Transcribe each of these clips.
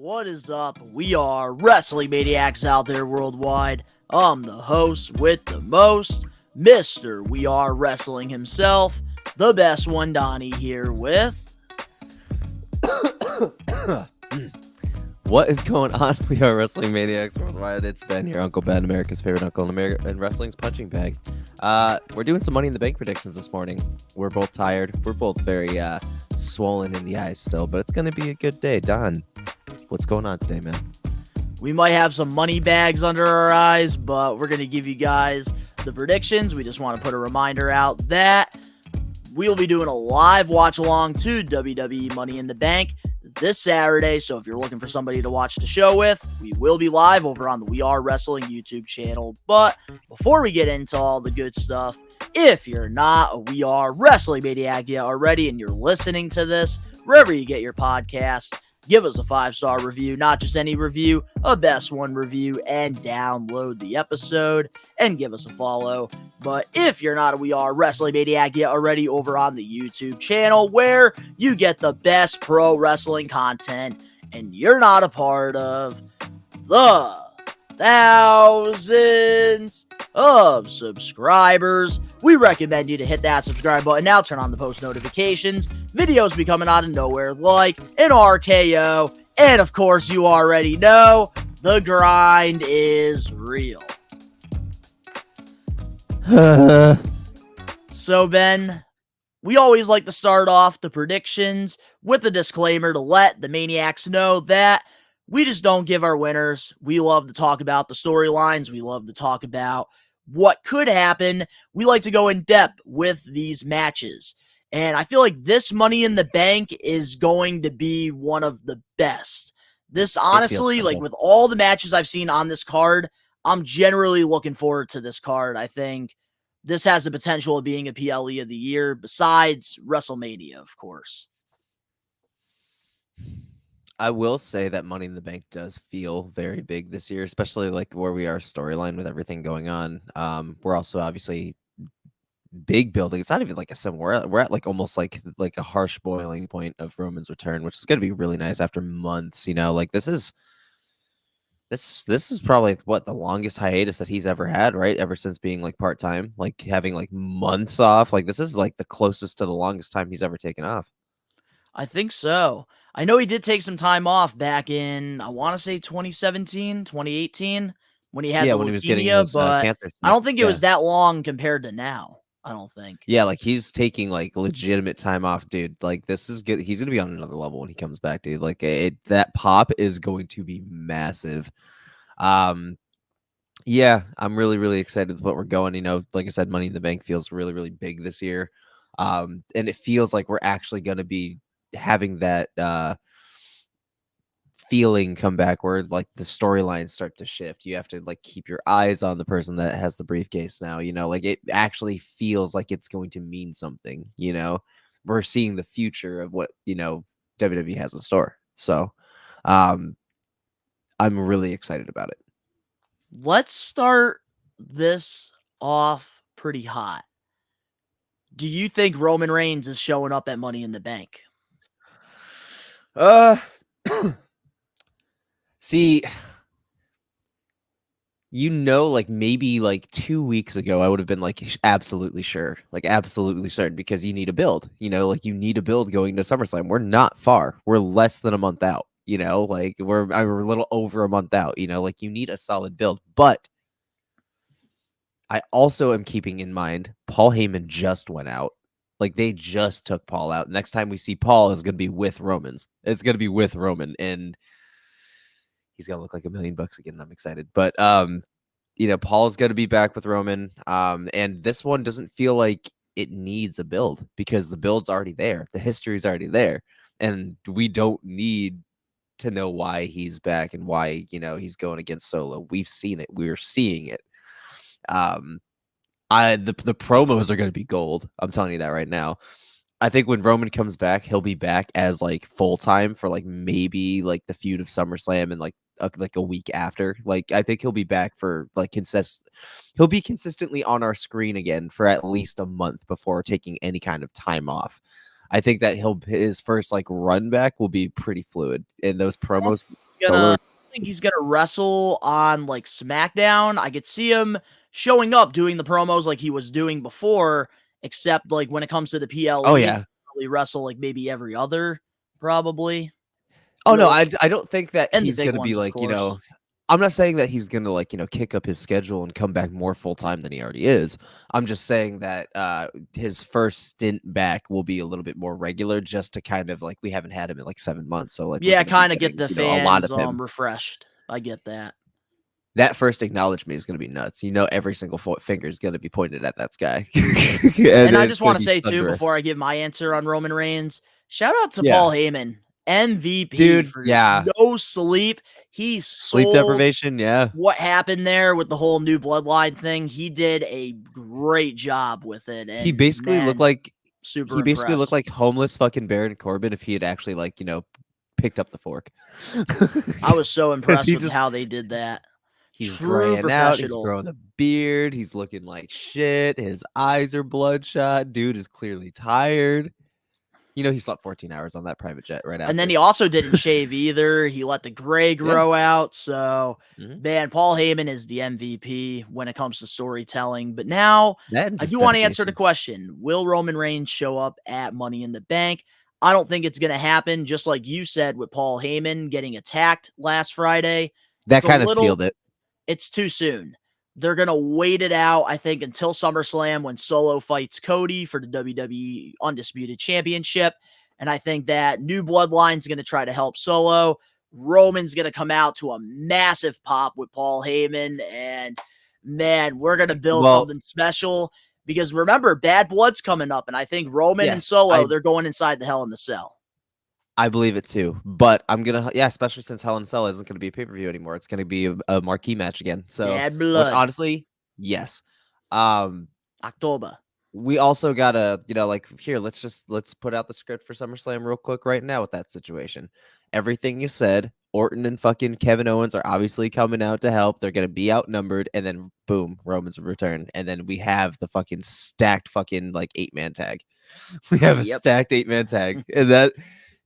What is up? We are Wrestling Maniacs out there worldwide. I'm the host with the most, Mr. We Are Wrestling himself, the best one, Donnie, here with... What is going on? We are Wrestling Maniacs Worldwide. It's Ben, your Uncle Ben, America's favorite uncle in America, and wrestling's punching bag. We're doing some Money in the Bank predictions this morning. We're both tired. We're both very swollen in the eyes still, but it's going to be a good day. Don, what's going on today, man? We might have some money bags under our eyes, but we're going to give you guys the predictions. We just want to put a reminder out that we'll be doing a live watch along to WWE Money in the Bank this Saturday. So if you're looking for somebody to watch the show with, we will be live over on the We Are Wrestling YouTube channel. But before we get into all the good stuff, if you're not a We Are Wrestling Maniac yet already and you're listening to this wherever you get your podcast, give us a 5-star review, not just any review, a best one review, and download the episode and give us a follow. But if you're not a We Are Wrestling Maniac yet already, over on the YouTube channel where you get the best pro wrestling content and you're not a part of the thousands of subscribers, we recommend you to hit that subscribe button now, turn on the post notifications. Videos be coming out of nowhere like an RKO, and of course you already know the grind is real. So Ben, we always like to start off the predictions with a disclaimer to let the Maniacs know that we just don't give our winners. We love to talk about the storylines. We love to talk about what could happen. We like to go in depth with these matches. And I feel like this Money in the Bank is going to be one of the best. This honestly, like with all the matches I've seen on this card, I'm generally looking forward to this card. I think this has the potential of being a PLE of the year, besides WrestleMania, of course. I will say that Money in the Bank does feel very big this year, especially like where we are storyline with everything going on. We're also obviously big building. It's not even like a sim. We're at like almost like a harsh boiling point of Roman's return, which is going to be really nice after months. You know, like this is probably what the longest hiatus that he's ever had, right? Ever since being like part time, like having like months off. Like this is like the closest to the longest time he's ever taken off. I think so. I know he did take some time off back in, I want to say 2017, 2018, when he had the when he was getting leukemia, his but cancer. I don't think it was that long compared to now. I don't think. Yeah, like he's taking like legitimate time off, dude. Like this is good. He's gonna be on another level when he comes back, dude. Like that pop is going to be massive. Yeah, I'm really, really excited with what we're going. You know, like I said, Money in the Bank feels really, really big this year. And it feels like we're actually gonna be having that feeling come back where like the storylines start to shift. You have to like keep your eyes on the person that has the briefcase now, you know, like it actually feels like it's going to mean something, you know. We're seeing the future of what, you know, WWE has in store. So I'm really excited about it. Let's start this off pretty hot. Do you think Roman Reigns is showing up at Money in the Bank? See, you know, like maybe like 2 weeks ago, I would have been like absolutely sure, like absolutely certain, because you need a build, you know, like you need a build going to SummerSlam. We're not far. We're less than a month out, you know, like we're a little over a month out, you know, like you need a solid build. But I also am keeping in mind Paul Heyman just went out. Like they just took Paul out. Next time we see Paul is going to be with Romans. It's going to be with Roman, and he's gonna look like $1 million again. I'm excited, but you know, Paul's gonna be back with Roman. And this one doesn't feel like it needs a build because the build's already there, the history's already there, and we don't need to know why he's back and why, you know, he's going against Solo. We've seen it. We're seeing it. The promos are gonna be gold. I'm telling you that right now. I think when Roman comes back, he'll be back as like full time for like maybe like the feud of SummerSlam and like a week after. Like I think he'll be back for like he'll be consistently on our screen again for at least a month before taking any kind of time off. I think that his first like run back will be pretty fluid, and those promos Solar. he's gonna wrestle on like SmackDown. I could see him showing up doing the promos like he was doing before, except like when it comes to the Oh PLE, yeah. probably wrestle like maybe every other, probably. Oh no, Really, I don't think that and the he's big gonna be ones, of like, course. I'm not saying that he's gonna like, kick up his schedule and come back more full time than he already is. I'm just saying that his first stint back will be a little bit more regular, just to kind of like we haven't had him in like 7 months, so like we're Yeah, gonna be kind of get getting the a lot fans of him. refreshed. I get that. That first acknowledgement is gonna be nuts. Every single finger is gonna be pointed at that guy, And I it's just gonna want to be say too, thunderous. before I give my answer on Roman Reigns, shout out to Yeah, Paul Heyman, MVP dude. for Yeah, no sleep. He sleep sold deprivation. Yeah. what happened there with the whole new bloodline thing. He did a great job with it, He and basically looked man, like super he basically looked impressed. like homeless fucking Baron Corbin if he had actually like, picked up the fork. I was so Cuz impressed he with just how they did that. he's True graying out, he's professional. growing a beard, he's looking like shit, his eyes are bloodshot, dude is clearly tired. He slept 14 hours on that private jet right And then after. he also didn't shave either. He let the gray Yeah. grow out. So, Mhm. man, Paul Heyman is the MVP when it comes to storytelling. But now That and I just do want to answer the dedication. question. Will Roman Reigns show up at Money in the Bank? I don't think it's going to happen. Just like you said with Paul Heyman getting attacked last Friday. That It's a kind of little, sealed it. it's too soon. They're going to wait it out, I think, until SummerSlam when Solo fights Cody for the WWE Undisputed Championship. And I think that new bloodline's going to try to help Solo. Roman's going to come out to a massive pop with Paul Heyman. And man, we're going to build Well, something special because remember, Bad Blood's coming up. And I think Roman and yes, Solo, they're going inside the Hell in the Cell. I believe it too, but I'm gonna yeah, especially since Hell in a Cell isn't gonna be a pay-per-view anymore. It's gonna be a marquee match again. So, Bad which Blood, honestly, yes. Um, October. we also gotta, like here, let's put out the script for SummerSlam real quick right now with that situation. Everything you said, Orton and fucking Kevin Owens are obviously coming out to help. They're gonna be outnumbered, and then boom, Roman's return, and then we have the fucking stacked fucking like 8-man tag. We have a Yep. stacked 8-man tag, and that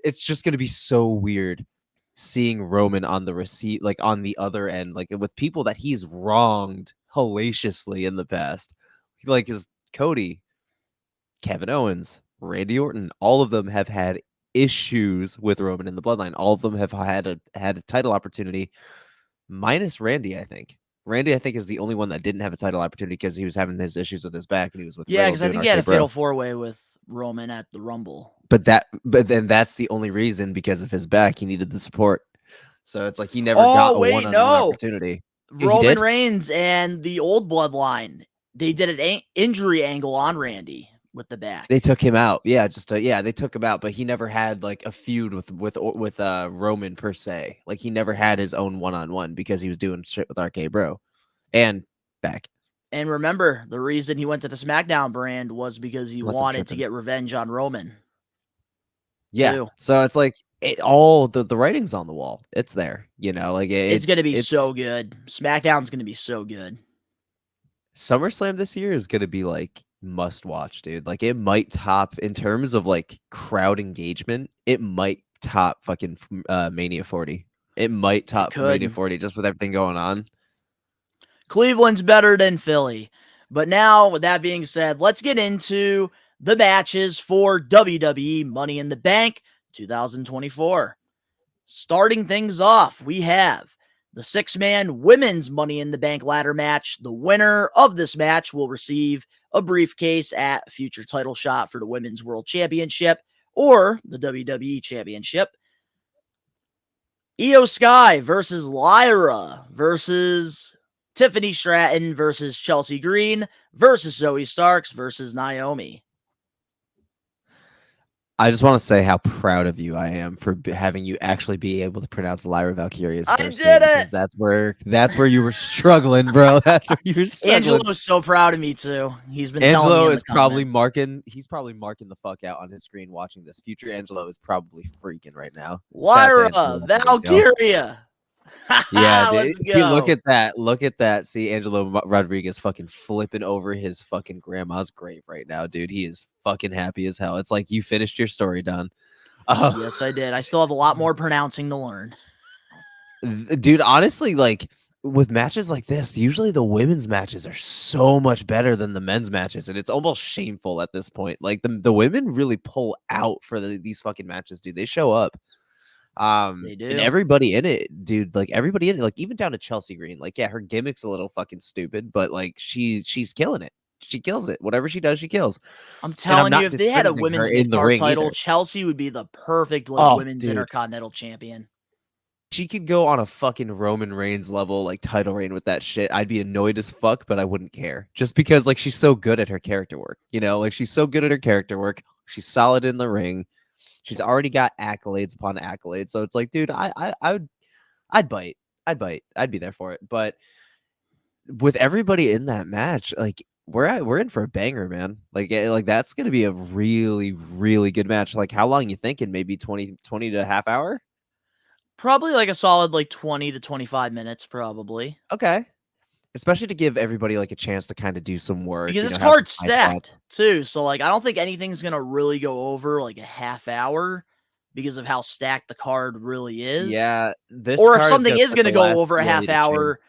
it's just gonna be so weird seeing Roman on the receipt, like on the other end, like with people that he's wronged hellaciously in the past, like his Cody, Kevin Owens, Randy Orton. All of them have had issues with Roman in the bloodline. All of them have had a title opportunity, minus Randy. I think Randy, is the only one that didn't have a title opportunity because he was having his issues with his back and he was with Yeah, Riddle because I doing think he had a RK fatal Bro. four-way with Roman at the Rumble. But then that's the only reason, because of his back, he needed the support. So it's like he never got Oh, a wait, one-on-one no. opportunity. He Roman did? Reigns and the old bloodline. They did an injury angle on Randy with the back. They took him out. Yeah, they took him out, but he never had like a feud with Roman per se. Like he never had his own one-on-one because he was doing shit with RK Bro and back. And remember, the reason he went to the SmackDown brand was because he Unless I'm wanted to tripping. get revenge on Roman, Yeah. too. So it's like all the writing's on the wall. It's there, like It's going to be it's so good. SmackDown's going to be so good. SummerSlam this year is gonna be like must watch, dude. Like it might top in terms of like crowd engagement. It might top fucking Mania 40. It might It top Mania could. 40 just with everything going on. Cleveland's better than Philly. But now, with that being said, let's get into the matches for WWE Money in the Bank 2024. Starting things off, we have the 6-man women's Money in the Bank ladder match. The winner of this match will receive a briefcase at a future title shot for the Women's World Championship or the WWE Championship. Io Sky versus Lyra versus Tiffany Stratton versus Chelsea Green versus Zoe Starks versus Naomi. I just want to say how proud of you I am for having you actually be able to pronounce Lyra Valkyria's I first did name, it. because that's where you were struggling, bro. That's where you were struggling. Angelo's so proud of me too. He's been telling me Angelo in the is probably comments. marking. He's probably marking the fuck out on his screen watching this. Future Angelo is probably freaking right now. Shout out to Lyra Angelo. Valkyria. Yeah, Let's see, look go. at that. Look at that. See Angelo Rodriguez fucking flipping over his fucking grandma's grave right now, dude. He is fucking happy as hell. It's like you finished your story, Don. Yes, I did. I still have a lot more pronouncing to learn. Dude, honestly, like with matches like this, usually the women's matches are so much better than the men's matches, and it's almost shameful at this point. Like the women really pull out for these fucking matches, dude. They show up. They And do. everybody in it, dude, like everybody in it, like even down to Chelsea Green, like yeah, her gimmick's a little fucking stupid, but like she's killing it. She kills it. Whatever she does, she kills. I'm And I'm telling you, not if they had a discrediting her women's in mid the card ring title, either. Chelsea would be the perfect like Oh, women's dude. intercontinental champion. She could go on a fucking Roman Reigns level like title reign with that shit. I'd be annoyed as fuck, but I wouldn't care. Just because like she's so good at her character work. You know, like she's so good at her character work. She's solid in the ring. She's already got accolades upon accolades. So it's like, dude, I'd bite. I'd bite. I'd be there for it. But with everybody in that match, like we're in for a banger, man. Like that's gonna be a really, really good match. Like how long you thinking? Maybe 20 to a half hour? Probably like a solid like 20 to 25 minutes, probably. Okay. Especially to give everybody, like, a chance to kinda do some work, Because you this know, have some card's side spots. stacked too. So like I don't think anything's gonna really go over like a half hour because of how stacked the card really is. Yeah, this Or if card is something gonna is put the gonna go last over a PLE half to shame. hour,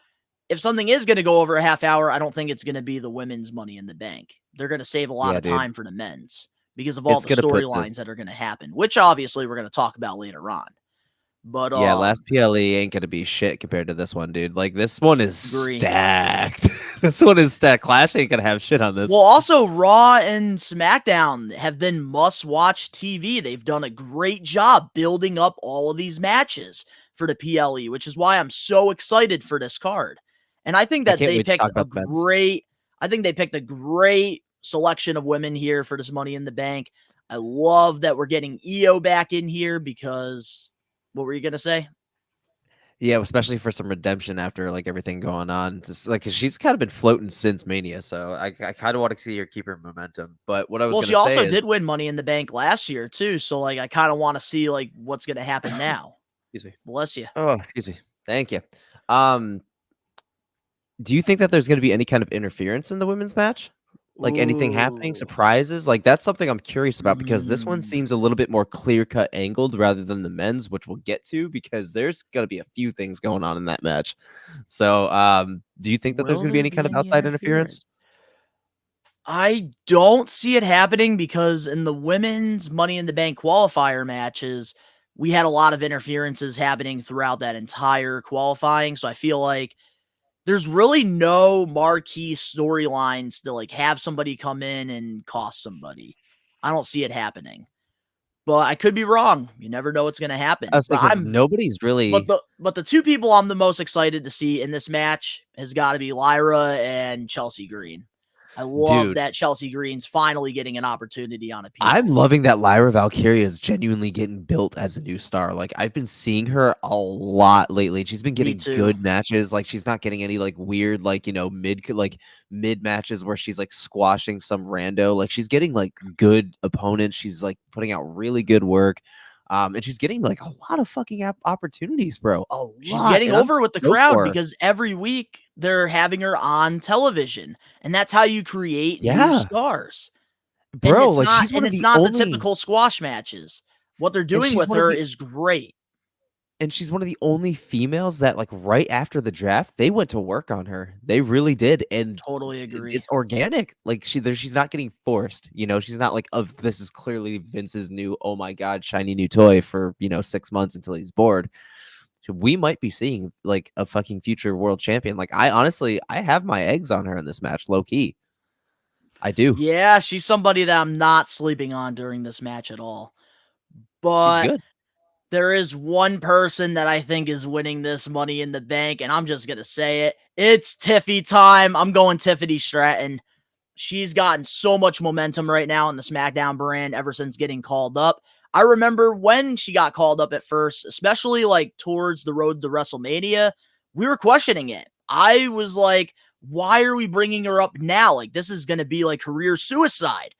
if something is gonna go over a half hour, I don't think it's gonna be the women's Money in the Bank. They're gonna save a lot Yeah, of dude. time for the men's because of all It's the gonna put the storylines that are gonna happen, which obviously we're gonna talk about later on. But yeah, last PLE ain't gonna be shit compared to this one, dude. Like, this one is agree. stacked. This one is stacked. Clash ain't gonna have shit on this. Well, also Raw and SmackDown have been must-watch TV. They've done a great job building up all of these matches for the PLE, which is why I'm so excited for this card. And I think I that can't they wait to picked talk a about the men's. great I think they picked a great selection of women here for this Money in the Bank. I love that we're getting Io back in here because what were you going to say? Yeah, especially for some redemption after, like, everything going on. Just, like, 'cause she's kinda been floating since Mania, so I kinda wanna see her keep her momentum. But what I was Well, gonna she say also is did win Money in the Bank last year too, so like I kind of want to see like what's going to happen now. excuse me. Bless you. Oh, excuse me. Thank you. Um, do you think that there's gonna be any kind of interference in the women's match? Like, anything happening, Ooh. surprises? Like, that's something I'm curious about because this one Mm. seems a little bit more clear-cut angled rather than the men's, which we'll get to because there's gonna be a few things going on in that match. So, do you think that there's Will gonna be there any kind be of any outside interference? interference? I don't see it happening because in the women's Money in the Bank qualifier matches, we had a lot of interferences happening throughout that entire qualifying. So I feel like there's really no marquee storylines to like have somebody come in and cost somebody. I don't see it happening. But I could be wrong. You never know what's going to I happen. was saying because nobody's really But the two people I'm the most excited to see in this match has got to be Lyra and Chelsea Green. I love dude. that Chelsea Green's finally getting an opportunity on a I'm PLE. loving that Lyra Valkyria is genuinely getting built as a new star. Like I've been seeing her a lot lately. She's been Me getting too. good matches. Like she's not getting any like weird like mid matches where she's like squashing some rando. Like she's getting like good opponents. She's like putting out really good work. And she's getting like a lot of fucking opportunities, bro. A She's lot. getting And I'm over with the stoked crowd for her. because every week they're having her on television, and that's how you create new Yeah, stars. bro. Like she's one And of it's the not the only typical squash matches. What they're and doing with her is great. she's one of the only females that, like, right after the draft, they went to work on her. They really did, and Totally agree. it's organic. Like, she's not getting forced, you know? She's not like, "Of this is clearly Vince's new, oh my god, shiny new toy for, 6 months until he's bored." So we might be seeing, like, a fucking future world champion. Like, I honestly I have my eggs on her in this match, low key. I do. Yeah, she's somebody that I'm not sleeping on during this match at all. She's But good. there is one person that I think is winning this Money in the Bank, and I'm just going to say it. It's Tiffy time. I'm going Tiffany Stratton. She's gotten so much momentum right now in the SmackDown brand ever since getting called up. I remember when she got called up at first, especially like towards the road to WrestleMania, we were questioning it. I was like, why are we bringing her up now? Like, this is going to be like career suicide.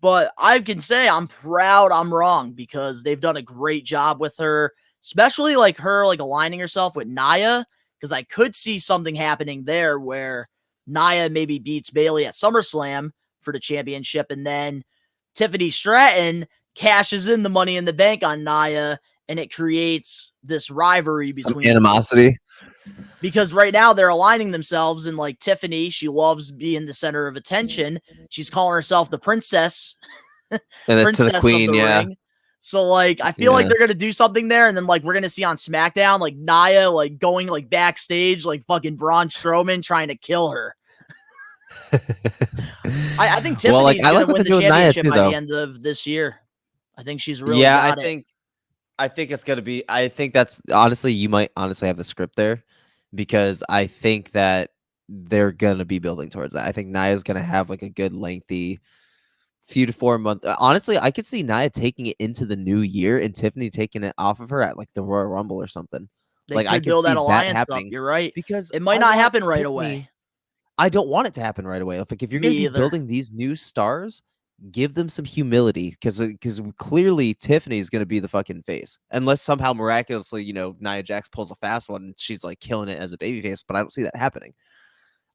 But I can say I'm proud I'm wrong because they've done a great job with her, especially like her like aligning herself with Nia, because I could see something happening there where Nia maybe beats Bailey at SummerSlam for the championship, and then Tiffany Stratton cashes in the Money in the Bank on Nia and it creates this rivalry Some between the two. animosity. Because right now they're aligning themselves, and like Tiffany, she loves being the center of attention. She's calling herself the princess, And then to the princess of queen, the yeah. ring. So like I feel like Yeah. they're gonna do something there, and then like we're gonna see on SmackDown like Nia like going like backstage like fucking Braun Strowman trying to kill her. I think Well, like, Tiffany's I like gonna what win they're the doing with Nia championship too, by the though. end of this year. I think she's really Yeah, got it. I think it's gonna be. I think that's honestly, you might honestly have the script there, because I think that they're gonna be building towards that. I think Nia's gonna have like a good lengthy few to 4 month. Honestly, I could see Nia taking it into the new year and Tiffany taking it off of her at like the Royal Rumble or something. They Like I could could build see that that alliance up. happening, You're right. because It might I not want happen right away. Tiffany. I don't want it to happen right away. Like if you're Me gonna be either. building these new stars, give them some humility, because clearly Tiffany is gonna be the fucking face, unless somehow miraculously, Nia Jax pulls a fast one and she's like killing it as a babyface. But I don't see that happening.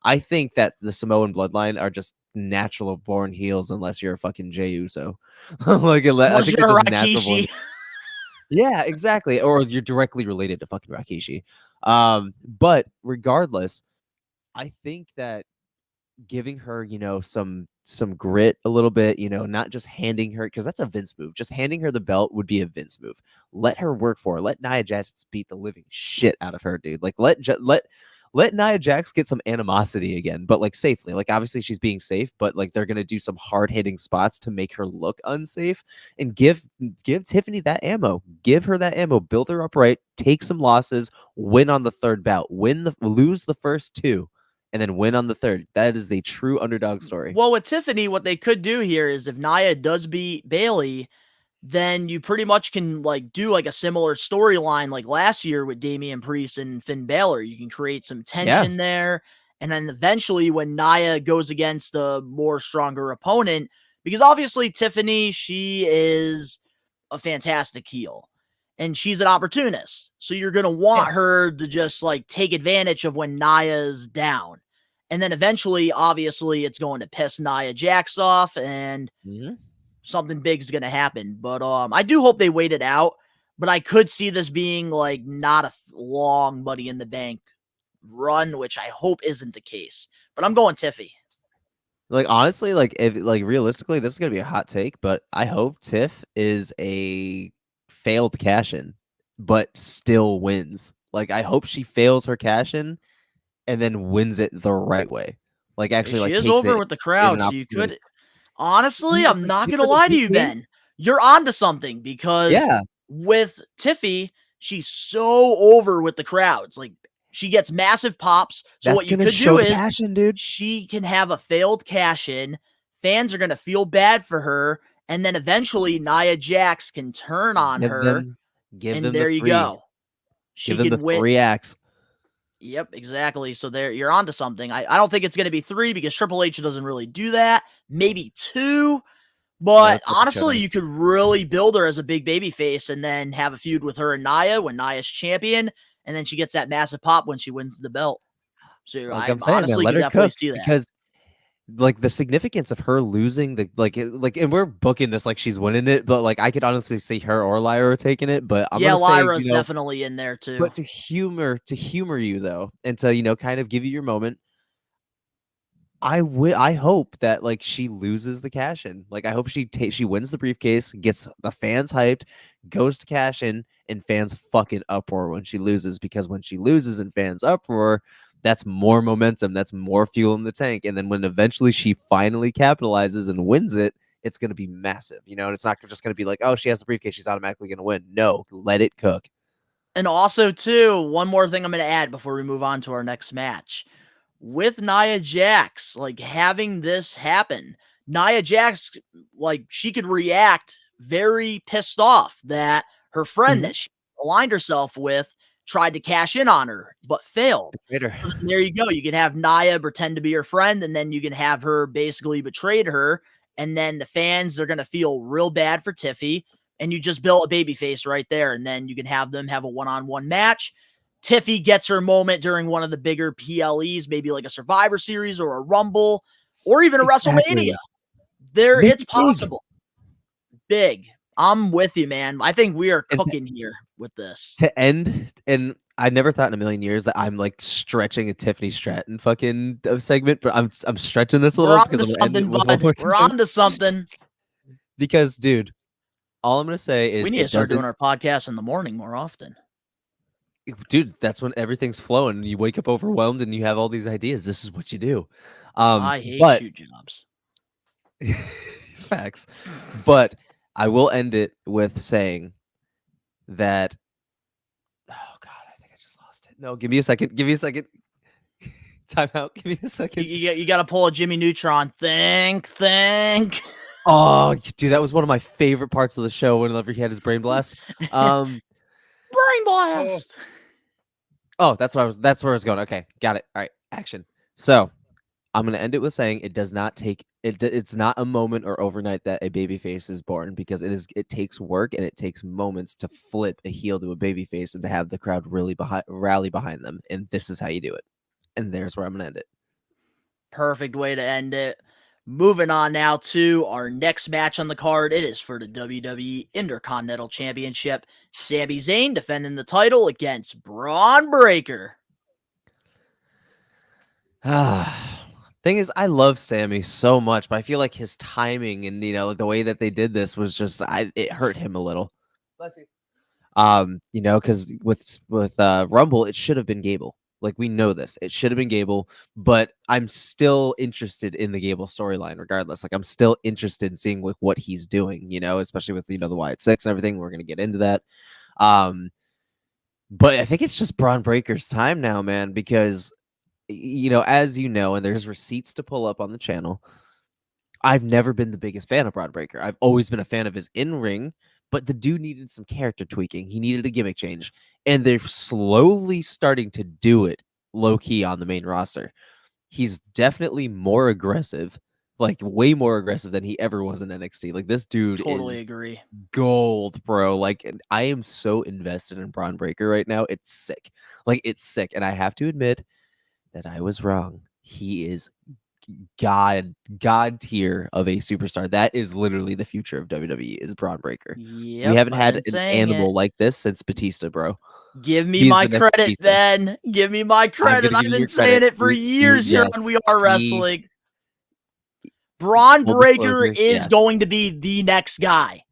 I think that the Samoan bloodline are just natural born heels, unless you're a fucking Jey Uso. I Unless think they're you're a just natural born. Rakishi. Yeah, exactly. Or you're directly related to fucking Rakishi. But regardless, I think that giving her, some grit a little bit, not just handing her, because that's a Vince move. Just handing her the belt would be a Vince move. Let her work for it. Let Nia Jax beat the living shit out of her, dude. Like let Nia Jax get some animosity again, but like safely. Like obviously she's being safe, but like they're gonna do some hard hitting spots to make her look unsafe, and give Tiffany that ammo. Give her that ammo. Build her up right. Take some losses. Win on the third bout. Lose the first two, and then win on the third. That is a true underdog story. Well, with Tiffany, what they could do here is if Nia does beat Bailey, then you pretty much can like do like a similar storyline like last year with Damian Priest and Finn Balor. You can create some Yeah. tension there. And then eventually when Nia goes against a more stronger opponent, because obviously Tiffany, she is a fantastic heel and she's an opportunist. So you're going to want Yes. her to just like take advantage of when Nia's down. And then eventually, obviously, it's going to piss Nia Jax off and Mhm. something big is going to happen. But I do hope they wait it out. But I could see this being like not a long Money in the Bank run, which I hope isn't the case. But I'm going Tiffy. Like honestly, like if like realistically, this is gonna be a hot take, but I hope Tiff is a failed cash in, but still wins. Like I hope she fails her cash in and then wins it the right way. Like actually She like is takes over it with the in crowd, an so you opportunity. could honestly, Yeah, I'm but not give gonna her the lie to big you, win. Ben. You're on to something because Yeah, with Tiffy, she's so over with the crowds. Like she gets massive pops. So that's what you gonna could show do the is passion, dude. she can have a failed cash in. Fans are gonna feel bad for her, and then eventually Nia Jax can turn on Give her, them give and them the there you three. go. Give She them the can win. 3 acts. Yep, exactly. So there you're onto something. I don't think it's gonna be three because Triple H doesn't really do that. Maybe two. No, But that's what they showed honestly, us. you could really build her as a big baby face and then have a feud with her and Nia when Nia's champion, and then she gets that massive pop when she wins the belt. So Like I I'm saying, man, honestly let could her definitely cook, see that. because like the significance of her losing the and we're booking this like she's winning it, but like I could honestly see her or Lyra taking it, but I'm Yeah, gonna say, Lyra's definitely in there too. but to humor you though, and to kind of give you your moment, I hope that like she loses the cash in. Like I hope she wins the briefcase, gets the fans hyped, goes to cash in, and fans fucking uproar when she loses, because when she loses and fans uproar, that's more momentum, that's more fuel in the tank. And then when eventually she finally capitalizes and wins it, it's gonna be massive, and it's not just gonna be like, oh, she has the briefcase, she's automatically gonna win. No, let it cook. And also, too, one more thing I'm going to add before we move on to our next match. With Nia Jax, like having this happen, Nia Jax, like she could react very pissed off that her friend Mhm. that she aligned herself with tried to cash in on her, but failed. Betrayed her. So then there you go. You can have Nia pretend to be her friend, and then you can have her basically betrayed her. And then the fans, they're going to feel real bad for Tiffy. And you just built a baby face right there. And then you can have them have a one-on-one match. Tiffy gets her moment during one of the bigger PLEs, maybe like a Survivor Series or a Rumble or even a WrestleMania. Exactly. There, Make it's it big. possible. Big. I'm with you, man. I think we are And cooking here with this. to end, and I never thought in a million years that I'm like stretching a Tiffany Stratton fucking segment, but I'm stretching this a We're little on because to I'm gonna end it something, with one bud. more We're time. on to something. Because, dude, all I'm gonna say We is need to it start doing doesn't. our podcast in the morning more often. Dude, that's when everything's flowing. And you wake up overwhelmed and you have all these ideas. This is what you do. I hate But shoot jobs. facts. But I will end it with saying that. Oh God, I think I just lost it. No, give me a second. Give me a second. Time out. Give me a second. You got to pull a Jimmy Neutron. Think. Oh, dude, that was one of my favorite parts of the show whenever he had his brain blast. Brain Oh, blast. that's what I was. That's where I was going. Okay, got it. All right, action. So I'm gonna end it with saying it does not take it. It's not a moment or overnight that a baby face is born because it is. It takes work and it takes moments to flip a heel to a baby face and to have the crowd really rally behind them. And this is how you do it. And there's where I'm gonna end it. Perfect way to end it. Moving on now to our next match on the card. It is for the WWE Intercontinental Championship. Sami Zayn defending the title against Braun Breaker. Thing is, I love Sammy so much, but I feel like his timing and the way that they did this was just it hurt him a little. Bless you. Because with Rumble, it should have been Gable. Like we know this, it should have been Gable, but I'm still interested in the Gable storyline, regardless. Like I'm still interested in seeing what he's doing, especially with the Wyatt Six and everything. We're gonna get into that. Um, but I think it's just Braun Breaker's time now, man, because as you know, and there's receipts to pull up on the channel. I've never been the biggest fan of Braun Breaker. I've always been a fan of his in-ring, but the dude needed some character tweaking. He needed a gimmick change, and they're slowly starting to do it low-key on the main roster. He's definitely more aggressive, like way more aggressive than he ever was in NXT. Like this dude Totally is agree. gold, bro. Like I am so invested in Braun Breaker right now. It's sick. Like it's sick, and I have to admit that I was wrong. He is god tier of a superstar. That is literally the future of WWE is Braun Breaker. We Yep, haven't I've had been an saying it. animal like this since Batista, bro. Give me He's my the next credit, Batista. Ben. Give me my I'm credit. gonna give I've you been your saying credit. it for years here Yes, on We Are he Wrestling. Braun full Breaker disclosure, is yes, going to be the next guy.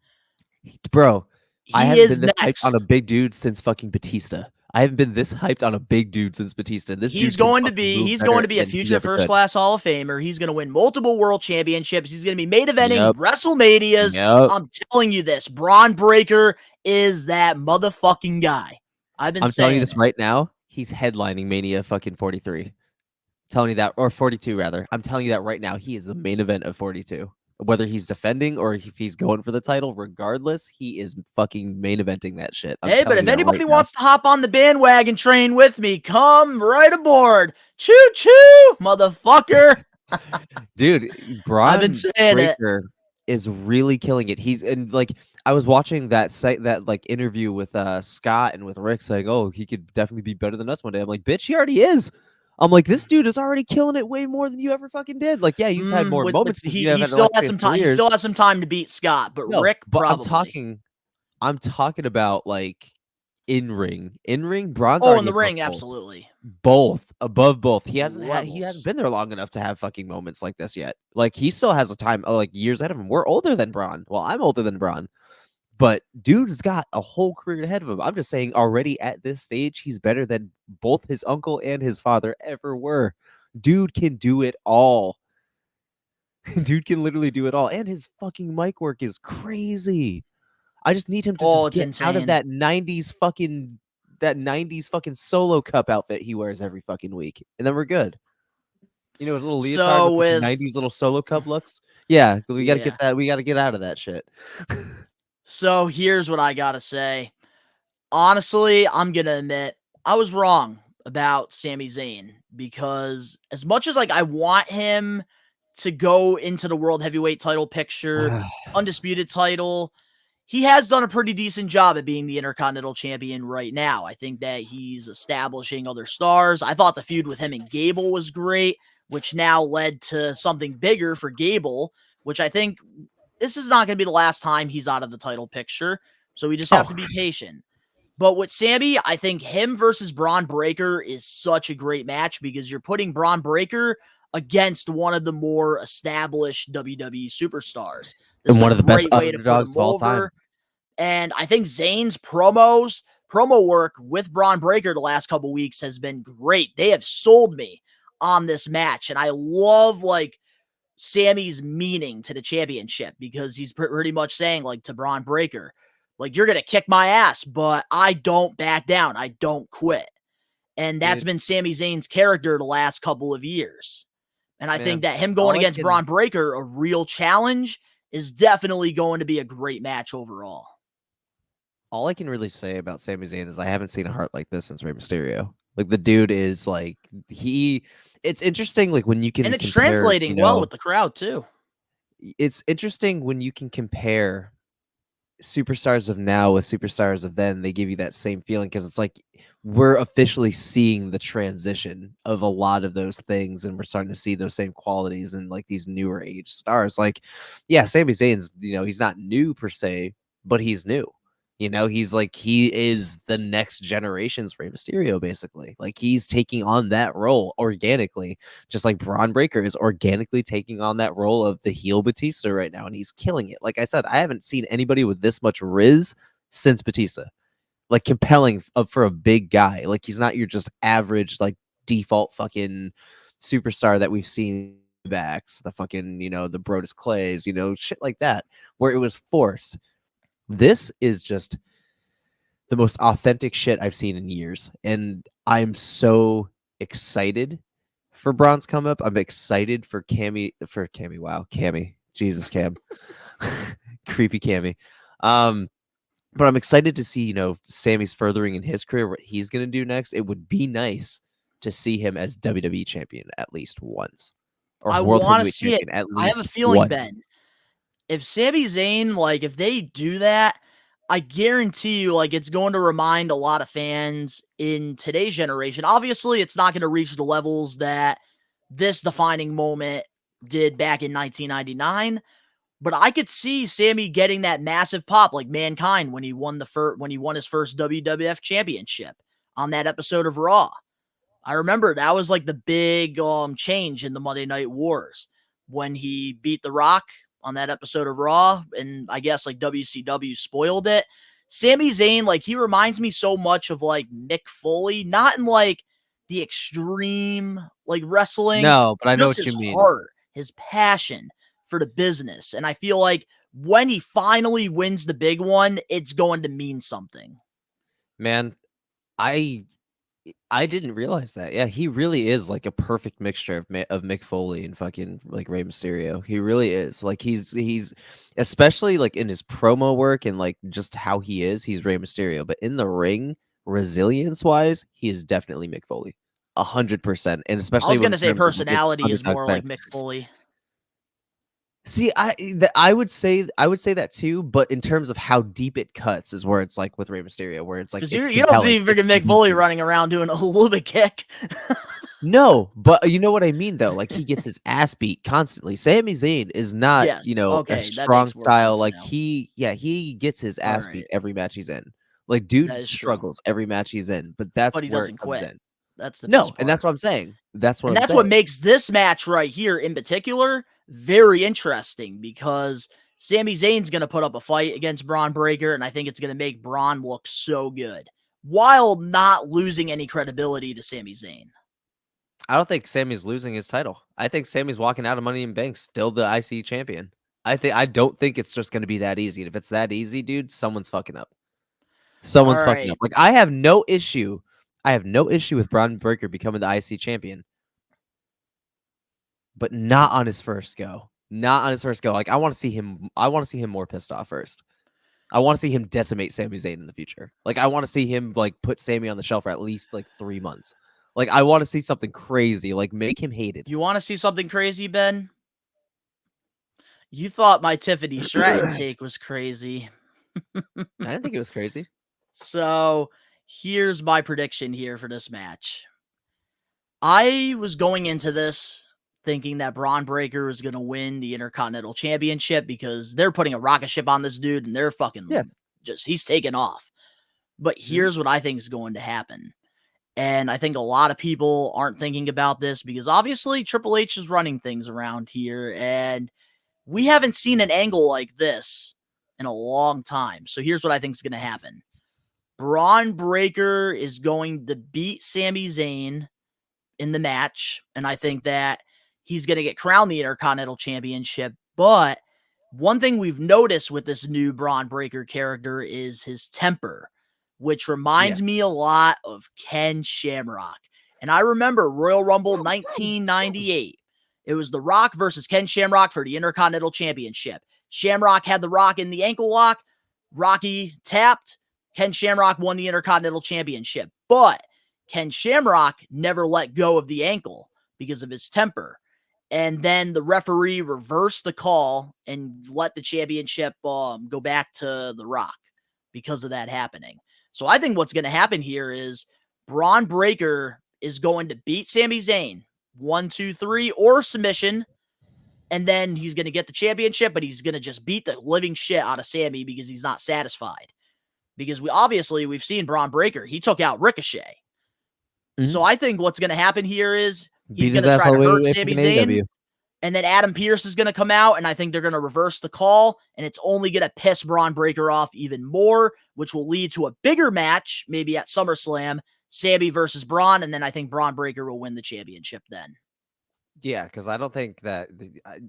bro. I He haven't is been this hyped on a next. big dude since fucking Batista. I haven't been this hyped on a big dude since Batista. And this He's dude can going to fucking be move he's going better to be a than he future ever first could. class Hall of Famer. He's going to win multiple world championships. He's going to be main eventing Yep. WrestleManias. Yep. I'm telling you this. Braun Breaker is that motherfucking guy. I've been I'm telling you saying this it. right now. He's headlining Mania fucking 43. Telling you that, or 42 rather. I'm telling you that right now. He is the main event of 42. Whether he's defending or if he's going for the title, regardless, he is fucking main eventing that shit. I'm Hey, but telling if you that right anybody now. wants to hop on the bandwagon train with me, come right aboard. Choo choo, motherfucker. Dude, I've been Braun saying it. Breaker is really killing it. He's and like I was watching that interview with Scott and with Rick saying, "Oh, he could definitely be better than us one day." I'm like, "Bitch, he already is." I'm like, "This dude is already killing it way more than you ever fucking did." Like, yeah, you've had more moments because you He haven't still like has in some time. 3 He years. still has some time to beat Scott, but No, Rick but probably. I'm talking about like in ring. In ring, Braun's Oh, in already the above ring, both. absolutely. Both above both. He hasn't Levels. been there long enough to have fucking moments like this yet. Like he still has a time like years ahead of him. We're older than Braun. Well, I'm older than Braun. But dude's got a whole career ahead of him. I'm just saying already at this stage, he's better than both his uncle and his father ever were. Dude can do it all. Dude can literally do it all. And his fucking mic work is crazy. I just need him to Oh, just it's get out of insane. that 90s fucking solo cup outfit he wears every fucking week. And then we're good. His little leotard So with the with 90s little solo cup looks. Yeah, we got to yeah. get that. We got to get out of that shit. So here's what I gotta say. Honestly, I'm gonna admit I was wrong about Sami Zayn because as much as like I want him to go into the world heavyweight title picture, undisputed title, he has done a pretty decent job at being the Intercontinental Champion right now. I think that he's establishing other stars. I thought the feud with him and Gable was great, which now led to something bigger for Gable, which I think this is not going to be the last time he's out of the title picture. So we just have to Oh, be patient. But with Sammy, I think him versus Braun Breaker is such a great match because you're putting Braun Breaker against one of the more established WWE superstars. This and is a one of the best great way to put underdogs him of all time. over. And I think Zayn's promo work with Braun Breaker the last couple weeks has been great. They have sold me on this match. And I love like Sammy's meaning to the championship because he's pretty much saying like to Braun Breaker, like, you're going to kick my ass, but I don't back down. I don't quit. And that's Dude, been Sami Zayn's character the last couple of years. And I think man, that him going all I against can Braun Breaker, a real challenge, is definitely going to be a great match overall. all I can really say about Sami Zayn is I haven't seen a heart like this since Rey Mysterio. Like the dude is like he. It's interesting, like when you And can it's compare. translating well with the crowd, too. It's interesting when you can compare superstars of now with superstars of then. They give you that same feeling because it's like we're officially seeing the transition of a lot of those things, and we're starting to see those same qualities in like these newer age stars. Like, yeah, Sami Zayn's, he's not new per se, but he's new. He's like he is the next generation's Rey Mysterio, basically. Like he's taking on that role organically, just like Braun Breaker is organically taking on that role of the heel Batista right now, and he's killing it. Like I said, I haven't seen anybody with this much Riz since Batista. Like compelling for a big guy. Like he's not your just average like default fucking superstar that we've seen backs, the fucking, the Brodus Clays, shit like that, where it was forced. This is just the most authentic shit I've seen in years. And I'm so excited for Braun's come up. I'm excited for Cammy. Wow, Cammy. Jesus, Cam. Creepy Cammy. But I'm excited to see, Sammy's furthering in his career, what he's gonna do next. It would be nice to see him as WWE champion at least once. Or I world want to heavyweight see it. champion at I have a least feeling, once. Ben, if Sami Zayn, like, if they do that, I guarantee you, like, it's going to remind a lot of fans in today's generation. Obviously, it's not going to reach the levels that this defining moment did back in 1999, but I could see Sammy getting that massive pop like Mankind when he won his first WWF championship on that episode of Raw. I remember that was like the big change in the Monday Night Wars when he beat The Rock on that episode of Raw, and I guess like WCW spoiled it. Sami Zayn, like, he reminds me so much of like Mick Foley, not in like the extreme like wrestling, No, but I know just what his you mean. heart, his passion for the business. And I feel like when he finally wins the big one, it's going to mean something. Man, I I didn't realize that. Yeah, he really is like a perfect mixture of Mick Foley and fucking like Rey Mysterio. He really is. Like he's especially like in his promo work and like just how he is, he's Rey Mysterio. But in the ring, resilience wise, he is definitely Mick Foley. 100%. And I especially was in going to say terms of like its personality is underdog more like style. Mick Foley. See, I would say that too, but in terms of how deep it cuts is where it's like with Rey Mysterio, where it's like Because it's you don't compelling, see it's freaking Mick Foley convincing. running around doing a looping kick. No, but you know what I mean though. Like he gets his ass beat constantly. Sami Zayn is not, Yes. a Okay. That strong makes more style. sense Like now. he gets his All ass beat right. every match he's in. Like That dude is true. struggles every match he's in, but that's But he where it doesn't comes quit. in. That's the No, best and part. that's what I'm saying. That's what And I'm that's what saying. makes this match right here in particular very interesting because Sami Zayn's going to put up a fight against Braun Breaker, and I think it's going to make Braun look so good while not losing any credibility to Sami Zayn. I don't think Sammy's losing his title. I think Sammy's walking out of Money in Bank still the IC champion. I don't think it's just going to be that easy. And if it's that easy, dude, someone's fucking up. All Someone's fucking up. right. Like I have no issue. I have no issue with Braun Breaker becoming the IC champion, but not on his first go. Not on his first go. Like I want to see him. I want to see him more pissed off first. I want to see him decimate Sami Zayn in the future. Like I want to see him like put Sami on the shelf for at least like 3 months. Like I want to see something crazy. Like make him hated. You want to see something crazy, Ben? You thought my Tiffany Stratton take was crazy. I didn't think it was crazy. So here's my prediction here for this match. I was going into this thinking that Braun Breaker is going to win the Intercontinental Championship because they're putting a rocket ship on this dude and they're Yeah. fucking he's taking off. But here's what I think is going to happen. And I think a lot of people aren't thinking about this because obviously Triple H is running things around here and we haven't seen an angle like this in a long time. So here's what I think is going to happen. Braun Breaker is going to beat Sami Zayn in the match, and I think that he's going to get crowned the Intercontinental Championship. But one thing we've noticed with this new Braun Breaker character is his temper, which reminds me a lot of Ken Shamrock. And I remember Royal Rumble 1998. It was The Rock versus Ken Shamrock for the Intercontinental Championship. Shamrock had The Rock in the ankle lock. Rocky tapped. Ken Shamrock won the Intercontinental Championship. But Ken Shamrock never let go of the ankle because of his temper. And then the referee reversed the call and let the championship go back to The Rock because of that happening. So I think what's going to happen here is Braun Breaker is going to beat Sami Zayn 1, 2, 3 or submission. And then he's going to get the championship, but he's going to just beat the living shit out of Sami because he's not satisfied. Because we've seen Braun Breaker. He took out Ricochet. So I think what's going to happen here is he's going to try to hurt Sami Zayn, and then Adam Pearce is going to come out, and I think they're going to reverse the call, and it's only going to piss Braun Breaker off even more, which will lead to a bigger match, maybe at SummerSlam, Sami versus Braun, and then I think Braun Breaker will win the championship then. Yeah, because I don't think that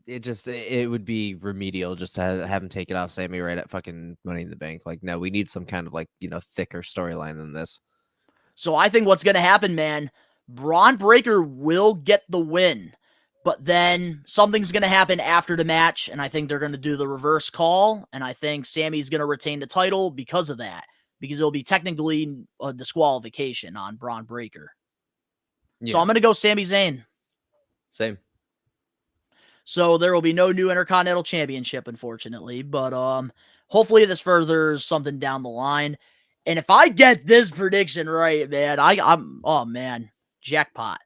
it would be remedial just to have him take it off Sami right at fucking Money in the Bank. Like, no, we need some kind of thicker storyline than this. So I think what's going to happen, man, Braun Breaker will get the win, but then something's going to happen after the match, and I think they're going to do the reverse call, and I think Sami's going to retain the title because of that, because it'll be technically a disqualification on Braun Breaker. Yeah. So I'm going to go Sami Zayn. Same. So there will be no new Intercontinental Championship, unfortunately, but hopefully this furthers something down the line. And if I get this prediction right, man, I'm jackpot.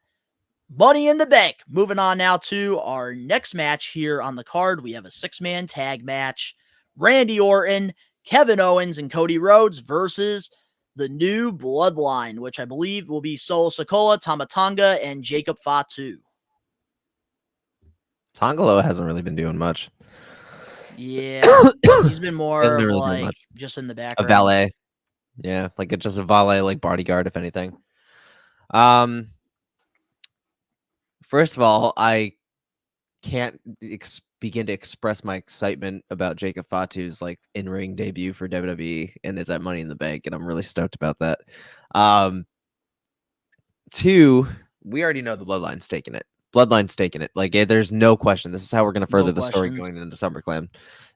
Money in the Bank. Moving on now to our next match here on the card. We have a 6-man tag match. Randy Orton, Kevin Owens, and Cody Rhodes versus the New Bloodline, which I believe will be Solo Sikoa, Tama Tonga, and Jacob Fatu. Tongalo hasn't really been doing much. Yeah, he's been more of just in the background. A valet. Yeah, just a valet, bodyguard, if anything. First of all, I can't begin to express my excitement about Jacob Fatu's in-ring debut for WWE, and it's at Money in the Bank, and I'm really stoked about that. 2, we already know the Bloodline's taking it. There's no question. This is how we're going to further the story going into SummerSlam,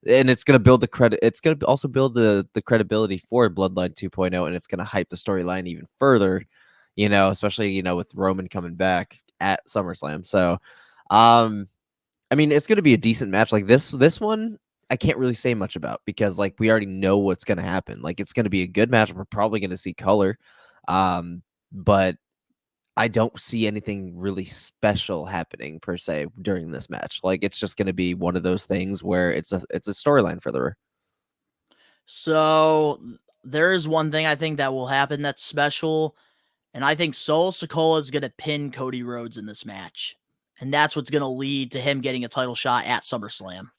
and it's going to build the credit. It's going to also build the credibility for Bloodline 2.0, and it's going to hype the storyline even further. Especially with Roman coming back at SummerSlam. So, I mean, it's going to be a decent match. This one, I can't really say much about because we already know what's going to happen. It's going to be a good match. We're probably going to see color, but I don't see anything really special happening per se during this match. It's just going to be one of those things where it's a storyline further. So there is one thing I think that will happen that's special, and I think Solo Sikoa is going to pin Cody Rhodes in this match, and that's what's going to lead to him getting a title shot at SummerSlam.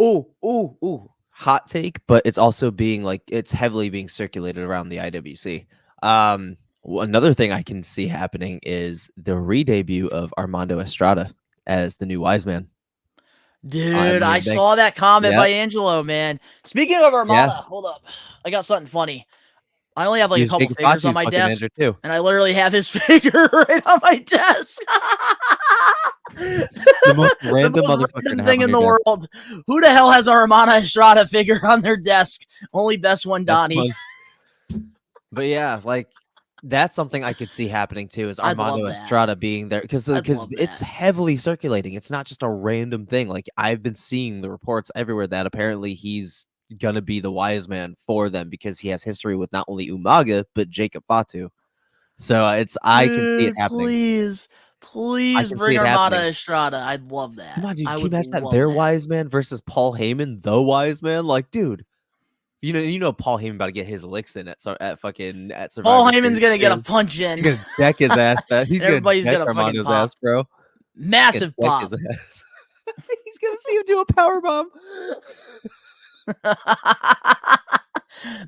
Ooh. Hot take, but it's also being it's heavily being circulated around the IWC. Another thing I can see happening is the re-debut of Armando Estrada as the new Wise Man. Dude, I saw that comment by Angelo, man. Speaking of Armando, hold up. I got something funny. I only have a couple figures on my desk, and I literally have his figure right on my desk. The most random motherfucking thing in the world. Who the hell has a Armando Estrada figure on their desk? Only best one, Donnie. But yeah, that's something I could see happening too, is Armando Estrada being there because it's heavily circulating. It's not just a random thing. I've been seeing the reports everywhere that apparently he's gonna be the Wise Man for them because he has history with not only Umaga but Jacob Fatu. So I can see it happening. I Please can see bring it Armada happening. Estrada. I'd love that. Come on, dude. I Can you would imagine that? love Their that. wise man versus Paul Heyman, the wise man. Like, dude, you know, Paul Heyman about to get his licks in at Paul Survivor Heyman's Series gonna get a too. punch He's in, gonna deck his ass. and He's gonna everybody's deck gonna fucking Armando's pop. ass, bro. He's gonna Massive deck pop. his ass. He's gonna see him do a power bomb.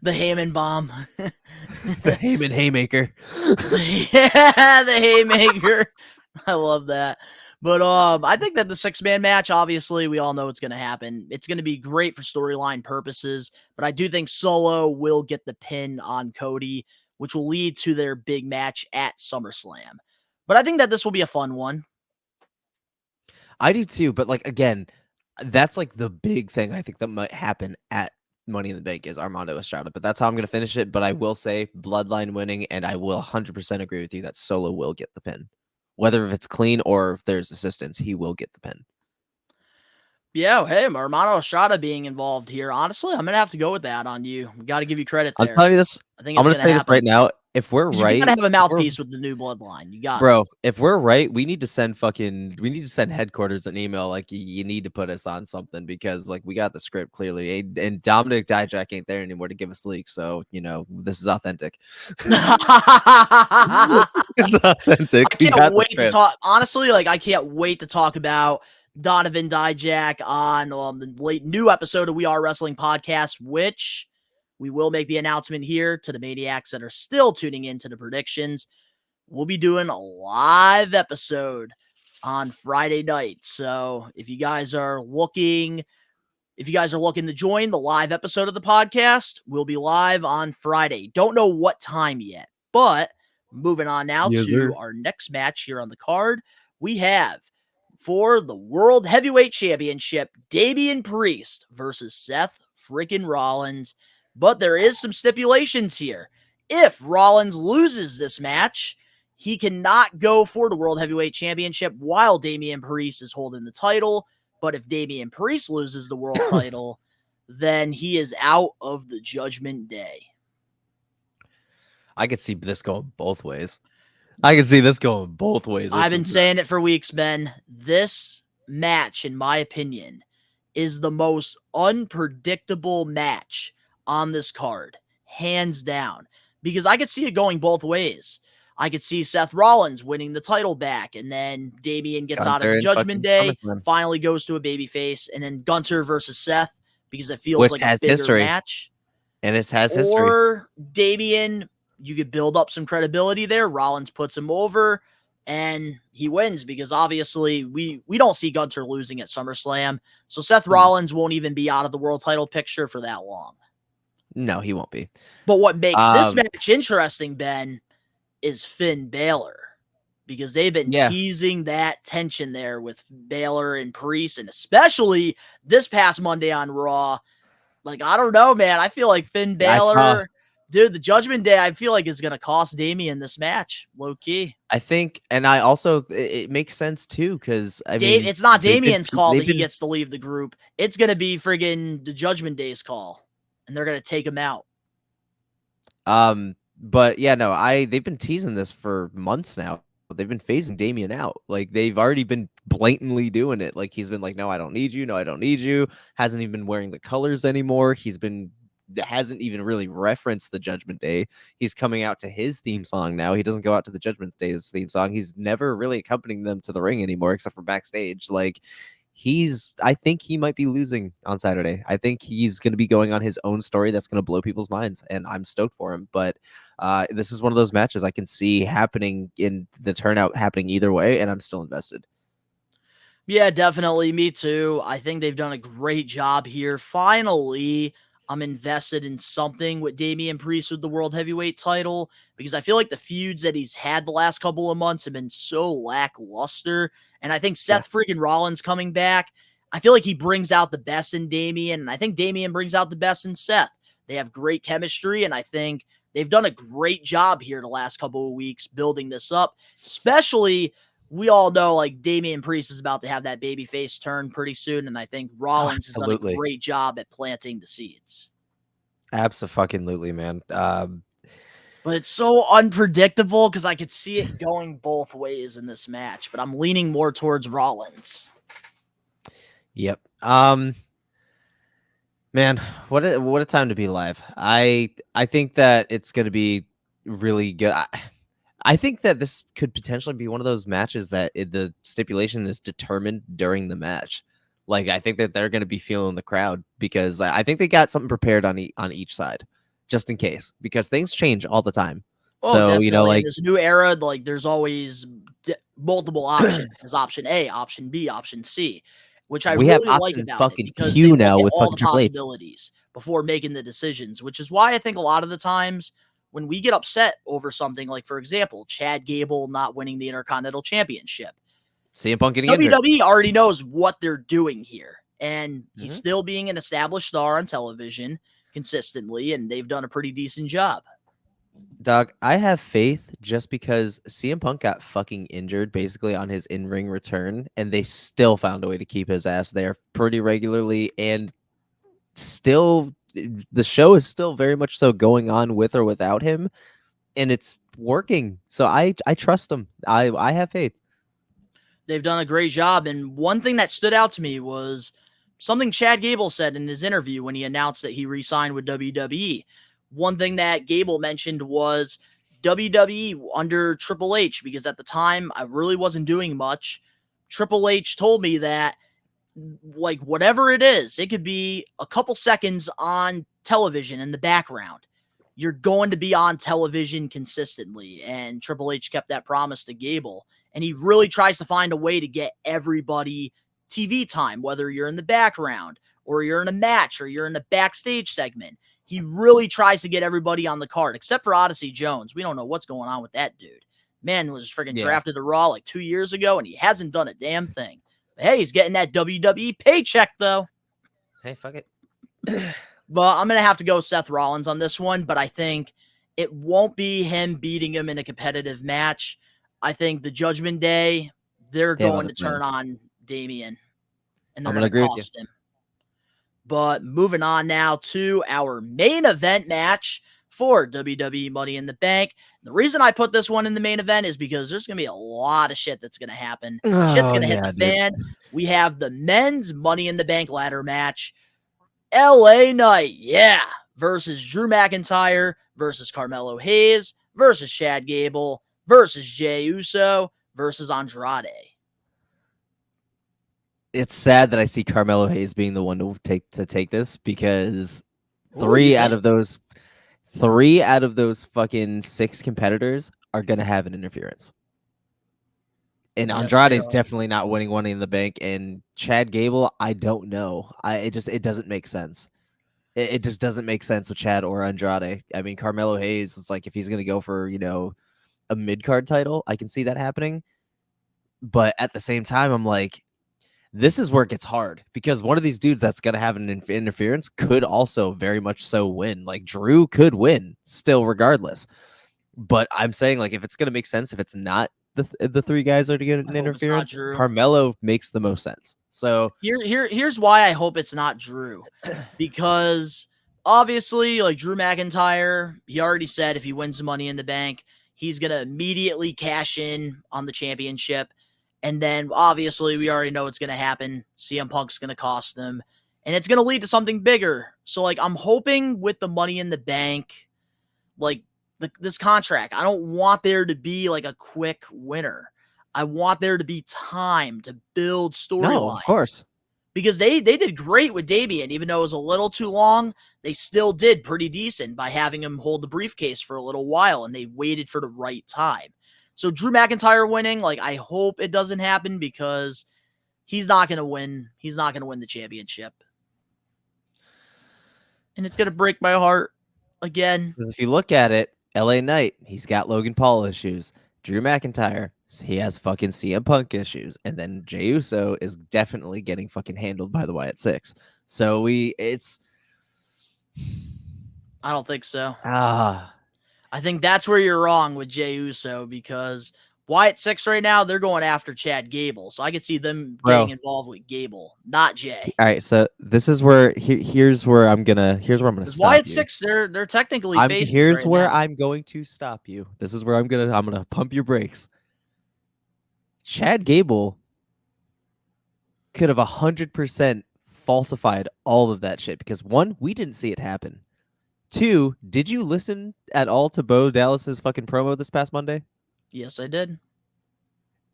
The Heyman bomb. The Heyman haymaker. Yeah, the haymaker. I love that. But I think that the 6-man match, obviously, we all know it's going to happen. It's going to be great for storyline purposes, but I do think Solo will get the pin on Cody, which will lead to their big match at SummerSlam. But I think that this will be a fun one. I do too, but like again, that's like the big thing I think that might happen at Money in the Bank is Armando Estrada. But that's how I'm gonna finish it. But I will say Bloodline winning, and I will 100% agree with you that Solo will get the pin. Whether if it's clean or if there's assistance, he will get the pin. Yeah, hey, Armando Estrada being involved here. Honestly, I'm going to have to go with that on you. Got to give you credit I'm there. telling you this. I think I'm it's gonna going to say this right happen. now. If we're 'Cause you got to right, have a if we're mouthpiece with the new bloodline. You got to. bro, if we're right, we need to send headquarters an email like you need to put us on something because like we got the script clearly, and Dominic Dijak ain't there anymore to give us leaks, so you know this is authentic. It's authentic. I We can't got the wait to script. talk. Honestly, like I can't wait to talk about Donovan Dijak on the late new episode of We Are Wrestling podcast, which we will make the announcement here to the maniacs that are still tuning into the predictions. We'll be doing a live episode on Friday night. So if you guys are looking to join the live episode of the podcast, we'll be live on Friday. Don't know what time yet, but moving on now Yes, to sir. our next match here on the card, we have for the World Heavyweight Championship, Damian Priest versus Seth freaking Rollins. But there is some stipulations here. If Rollins loses this match, he cannot go for the World Heavyweight Championship while Damian Priest is holding the title. But if Damian Priest loses the world title, then he is out of the Judgment Day. I could see this going both ways. I can see this going both ways. I've been saying it for weeks, Ben. This match, in my opinion, is the most unpredictable match on this card, hands down, because I could see it going both ways. I could see Seth Rollins winning the title back, and then Damian gets out of Gunther the and Judgment fucking Day, SummerSlam, finally goes to a babyface, and then Gunter versus Seth because it feels which like a has bigger history, match. and it has history. Or Damian, you could build up some credibility there. Rollins puts him over and he wins because obviously we don't see Gunter losing at SummerSlam. So Seth Rollins won't even be out of the world title picture for that long. No, he won't be. But what makes this match interesting, Ben, is Finn Balor. Because they've been teasing that tension there with Balor and Priest, and especially this past Monday on Raw. Like, I don't know, man. I feel like Finn Balor, dude, the Judgment Day, I feel like is going to cost Damian this match, low key. I think, and I also, it makes sense too, because I mean, it's not Damian's call that he gets to leave the group. It's going to be friggin' the Judgment Day's call, and they're going to take him out. But yeah, no, they've been teasing this for months now. They've been phasing Damian out. Like they've already been blatantly doing it. Like he's been like, no, I don't need you. No, I don't need you. Hasn't even been wearing the colors anymore. Hasn't even really referenced the Judgment Day. He's coming out to his theme song now. He doesn't go out to the Judgment Day's theme song. He's never really accompanying them to the ring anymore, except for backstage. Like I think he might be losing on Saturday. I think he's going to be going on his own story that's going to blow people's minds, and I'm stoked for him. But this is one of those matches I can see happening in the turnout happening either way, and I'm still invested. Yeah, definitely. Me too. I think they've done a great job here. Finally, I'm invested in something with Damian Priest with the World Heavyweight title because I feel like the feuds that he's had the last couple of months have been so lackluster. And I think Seth freaking Rollins coming back, I feel like he brings out the best in Damian, and I think Damian brings out the best in Seth. They have great chemistry, and I think they've done a great job here the last couple of weeks building this up, especially we all know like Damian Priest is about to have that babyface turn pretty soon, and I think Rollins has done a great job at planting the seeds. Absolutely, man. But it's so unpredictable because I could see it going both ways in this match. But I'm leaning more towards Rollins. Yep. Man, what a time to be alive. I think that it's going to be really good. I think that this could potentially be one of those matches that the stipulation is determined during the match. Like I think that they're going to be feeling the crowd because I think they got something prepared on on each side, just in case, because things change all the time. Oh, So definitely. In like this new era, like there's always multiple options. There's option A, option B, option C, which I we have really like option about it fucking because they Q look now at with all fucking the Triple H. possibilities before making the decisions, which is why I think a lot of the times when we get upset over something, like for example, Chad Gable not winning the Intercontinental Championship, CM Punk getting injured. WWE already knows what they're doing here. And he's Mhm. still being an established star on television consistently, and they've done a pretty decent job. Dog, I have faith just because CM Punk got fucking injured basically on his in-ring return, and they still found a way to keep his ass there pretty regularly, and still the show is still very much so going on with or without him, and it's working. So I trust him. I have faith. They've done a great job. And one thing that stood out to me was something Chad Gable said in his interview when he announced that he re signed with WWE. One thing that Gable mentioned was WWE under Triple H, because at the time I really wasn't doing much. Triple H told me that, like, whatever it is, it could be a couple seconds on television in the background. You're going to be on television consistently. And Triple H kept that promise to Gable. And he really tries to find a way to get everybody TV time, whether you're in the background or you're in a match or you're in a backstage segment. He really tries to get everybody on the card, except for Odyssey Jones. We don't know what's going on with that dude. Man was freaking Yeah. drafted to Raw like 2 years ago, and he hasn't done a damn thing. But hey, he's getting that WWE paycheck, though. Hey, fuck it. Well, I'm going to have to go Seth Rollins on this one, but I think it won't be him beating him in a competitive match. I think the Judgment Day, they're They have going other to turn plans. on Damian, and they're I'm going gonna to agree with you. cost him. But moving on now to our main event match for WWE Money in the Bank. The reason I put this one in the main event is because there's going to be a lot of shit that's going to happen. Shit's Oh going to hit yeah, the dude. fan. We have the men's Money in the Bank ladder match. LA Knight, yeah, versus Drew McIntyre versus Carmelo Hayes versus Chad Gable versus Jey Uso versus Andrade. It's sad that I see Carmelo Hayes being the one to take this because Ooh, you think? three out of those fucking six competitors are gonna have an interference. And Yes, they Andrade's are. definitely not winning Money in the Bank, and Chad Gable, I don't know. It doesn't make sense. It just doesn't make sense with Chad or Andrade. I mean, Carmelo Hayes is like if he's gonna go for a mid card title, I can see that happening. But at the same time, I'm like, this is where it gets hard because one of these dudes that's going to have an interference could also very much so win. Like Drew could win still, regardless. But I'm saying, like, if it's going to make sense, if it's not the three guys are to get I an hope it's not interference, Drew. Carmelo makes the most sense. So Here's why I hope it's not Drew. Because obviously, like Drew McIntyre, he already said if he wins the Money in the Bank, he's going to immediately cash in on the championship. And then obviously, we already know what's going to happen. CM Punk's going to cost them. And it's going to lead to something bigger. So, like, I'm hoping with the Money in the Bank, like, this contract, I don't want there to be like a quick winner. I want there to be time to build no, of storylines, course. because they did great with Damian, even though it was a little too long. They still did pretty decent by having him hold the briefcase for a little while, and they waited for the right time. So Drew McIntyre winning, like, I hope it doesn't happen because he's not going to win. He's not going to win the championship, and it's going to break my heart again. Because if you look at it, LA Knight, he's got Logan Paul issues. Drew McIntyre, he has fucking CM Punk issues. And then Jey Uso is definitely getting fucking handled by the Wyatt Six. So it's I don't think so. ah I think that's where you're wrong with Jey Uso, because Wyatt Six right now, they're going after Chad Gable. So I could see them getting Bro. involved with Gable, not Jay. All right, so this is where here's where I'm gonna Because stop Wyatt you. Six, they're technically faces Here's right where now. I'm going to stop you. This is where I'm gonna pump your brakes. Chad Gable could have 100% falsified all of that shit because one, we didn't see it happen. Two, did you listen at all to Bo Dallas's fucking promo this past Monday? Yes, I did.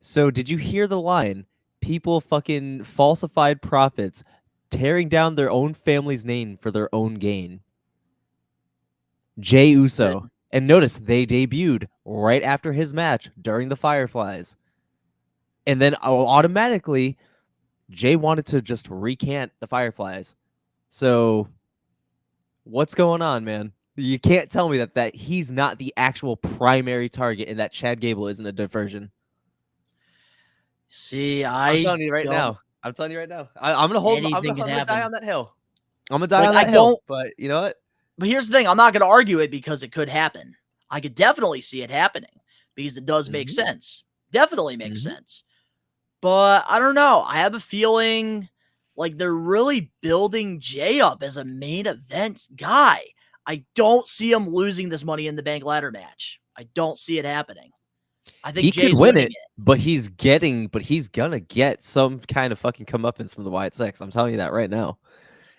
So did you hear the line? People fucking falsified prophets tearing down their own family's name for their own gain. Jey Uso. Good. And notice they debuted right after his match during the Fireflies. And then automatically, Jay wanted to just recant the Fireflies. So what's going on, man? You can't tell me that he's not the actual primary target and that Chad Gable isn't a diversion. See, I'm I telling you right don't. now. I'm telling you right now. I'm gonna hold. I'm Anything gonna, can I'm gonna die happen. on that hill. I'm gonna die Like, on I that hill. don't. But you know what? But here's the thing: I'm not going to argue it because it could happen. I could definitely see it happening because it does make sense. Definitely makes sense. But I don't know. I have a feeling like they're really building Jay up as a main event guy. I don't see him losing this Money in the Bank ladder match. I don't see it happening. I think He could Jay's win winning it, but he's gonna get some kind of fucking comeuppance from the Wyatt Six. I'm telling you that right now.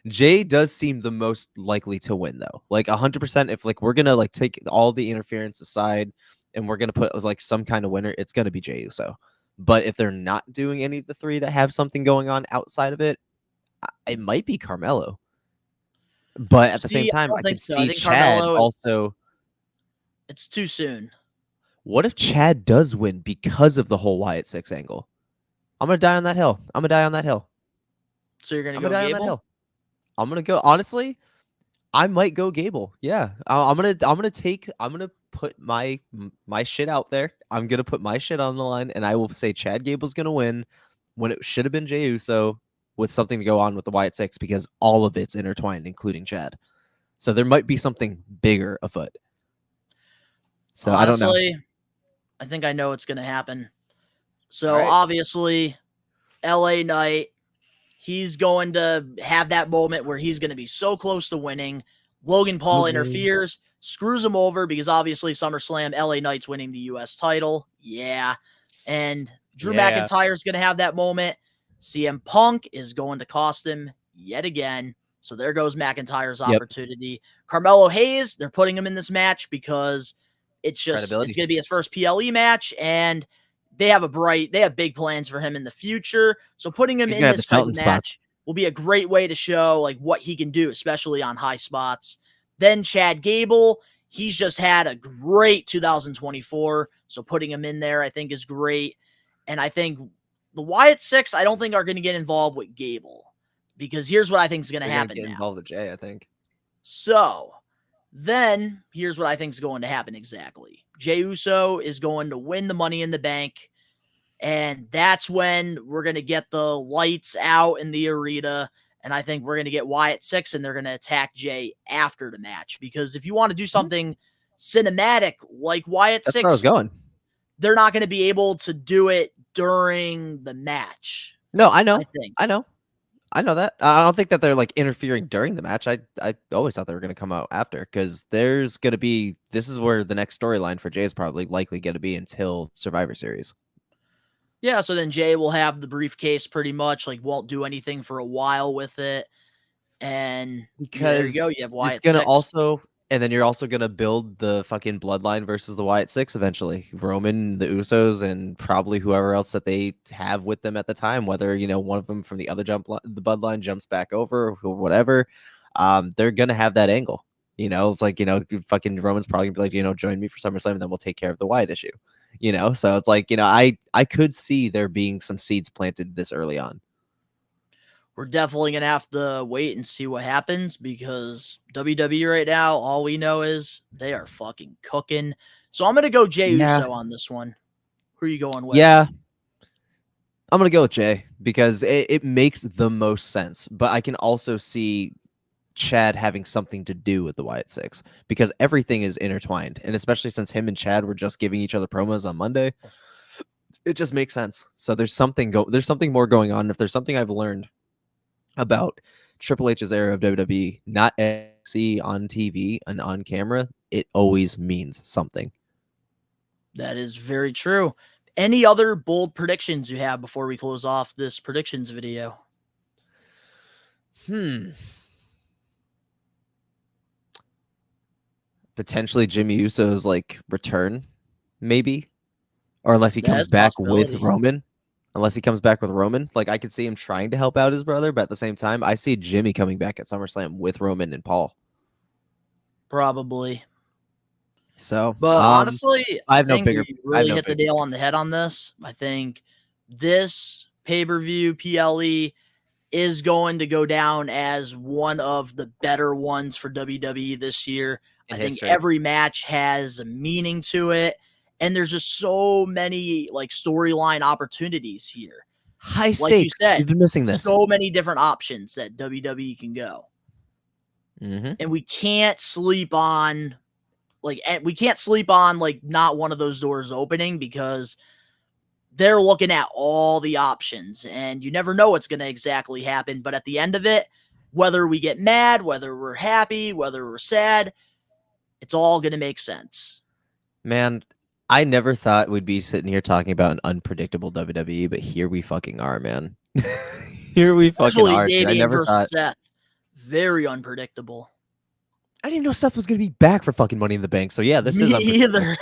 Jay does seem the most likely to win though. Like 100%. If like we're gonna like take all the interference aside and we're gonna put like some kind of winner, it's gonna be Jey Uso. But if they're not doing any of the three that have something going on outside of it, it might be Carmelo. But at the same See, I time, don't I think could so. I see think Chad Carmelo, also. it's too soon. What if Chad does win because of the whole Wyatt Six angle? I'm gonna die on that hill. I'm gonna die on that hill. So you're going to I'm go gonna die on that Gable? hill. I'm gonna go. Honestly, I might go Gable. Yeah, I'm gonna put my shit out there. I'm gonna put my shit on the line, and I will say Chad Gable's gonna win when it should have been Jey Uso with something to go on with the Wyatt Six because all of it's intertwined, including Chad. So there might be something bigger afoot. So I don't know. Honestly, I think I know what's going to happen. All So right. obviously, LA Knight, he's going to have that moment where he's going to be so close to winning. Logan Paul interferes, screws him over because obviously SummerSlam, LA Knight's winning the US title. Yeah. And Drew McIntyre's going to have that moment. CM Punk is going to cost him yet again. So there goes McIntyre's opportunity. Carmelo Hayes, they're putting him in this match because it's going to be his first PLE match, and they have big plans for him in the future. So putting him in this type of match will be a great way to show like what he can do, especially on high spots. Then Chad Gable, he's just had a great 2024. So putting him in there, I think, is great. And I think the Wyatt Six, I don't think are going to get involved with Gable because here's what I think is going to happen now. Involved with Jay, I think. So then here's what I think is going to happen exactly. Jey Uso is going to win the Money in the Bank. And that's when we're going to get the lights out in the arena. And I think we're going to get Wyatt Six, and they're going to attack Jay after the match. Because if you want to do something cinematic like Wyatt That's Six, where I was going. They're not going to be able to do it during the match. No, I know. I think. I know that. I don't think that they're like interfering during the match. I always thought they were going to come out after because there's going to be. This is where the next storyline for Jay is probably likely going to be until Survivor Series. Yeah, so then Jay will have the briefcase pretty much, like won't do anything for a while with it. And there you go. You have Wyatt it's gonna Six. also, and then you're also gonna build the fucking bloodline versus the Wyatt Six eventually. Roman, the Usos, and probably whoever else that they have with them at the time. Whether one of them from the other the bloodline jumps back over or whatever, they're gonna have that angle. It's like fucking Roman's probably gonna be like join me for SummerSlam, and then we'll take care of the Wyatt issue. So it's like I could see there being some seeds planted this early on. We're definitely going to have to wait and see what happens because WWE right now, all we know is they are fucking cooking. So I'm going to go Jey Uso on this one. Who are you going with? Yeah. I'm going to go with Jay because it makes the most sense. But I can also see Chad having something to do with the Wyatt Six because everything is intertwined. And especially since him and Chad were just giving each other promos on Monday, It just makes sense. So there's something more going on. If there's something I've learned about Triple H's era of WWE, not see on TV and on camera, it always means something. That is very true. Any other bold predictions you have before we close off this predictions video? Potentially Jimmy Uso's like return, maybe, or unless he comes That's a back with possibility. Roman. Unless he comes back with Roman, like I could see him trying to help out his brother, but at the same time, I see Jimmy coming back at SummerSlam with Roman and Paul. Probably. So, But honestly, I think we really hit the nail on the head on this. I think this pay-per-view PLE is going to go down as one of the better ones for WWE this year. I think every match has a meaning to it, and there's just so many like storyline opportunities here. High stakes. Like you said, we've been missing this. So many different options that WWE can go. And we can't sleep on like not one of those doors opening, because they're looking at all the options and you never know what's going to exactly happen. But at the end of it, whether we get mad, whether we're happy, whether we're sad, it's all going to make sense. Man, I never thought we'd be sitting here talking about an unpredictable WWE, but here we fucking are, man. Here we fucking are. I never thought. Seth, very unpredictable. I didn't know Seth was going to be back for fucking Money in the Bank. So yeah, this is either.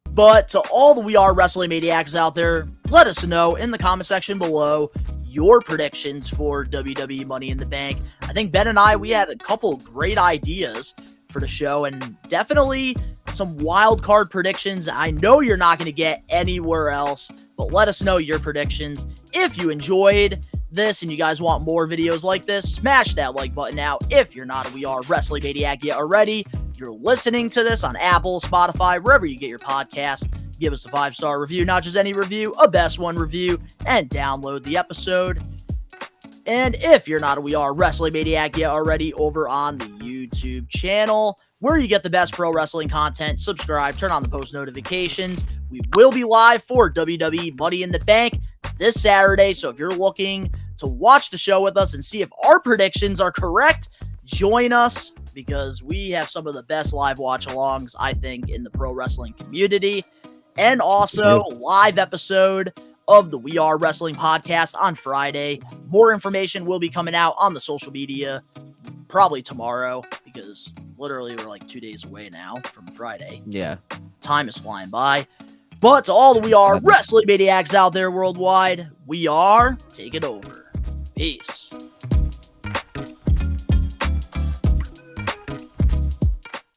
But to all the We Are Wrestling Maniacs out there, let us know in the comment section below your predictions for WWE Money in the Bank. I think Ben and I, we had a couple great ideas for the show, and definitely some wild card predictions I know you're not going to get anywhere else, but let us know your predictions. If you enjoyed this and you guys want more videos like this, smash that like button now. If you're not a We Are Wrestling Maniac yet already, you're listening to this on Apple, Spotify, wherever you get your podcast, give us a 5-star review, not just any review, a best one review, and download the episode. And if you're not a We Are Wrestling Maniac yet already, over on the YouTube channel, where you get the best pro wrestling content, subscribe, turn on the post notifications. We will be live for WWE Money in the Bank this Saturday, so if you're looking to watch the show with us and see if our predictions are correct, join us, because we have some of the best live watch-alongs, I think, in the pro wrestling community. And also, live episode of the We Are Wrestling podcast on Friday. More information will be coming out on the social media probably tomorrow, because literally we're like 2 days away now from Friday. Yeah. Time is flying by. But to all the We Are Wrestling Maniacs out there worldwide, we are taking over. Peace.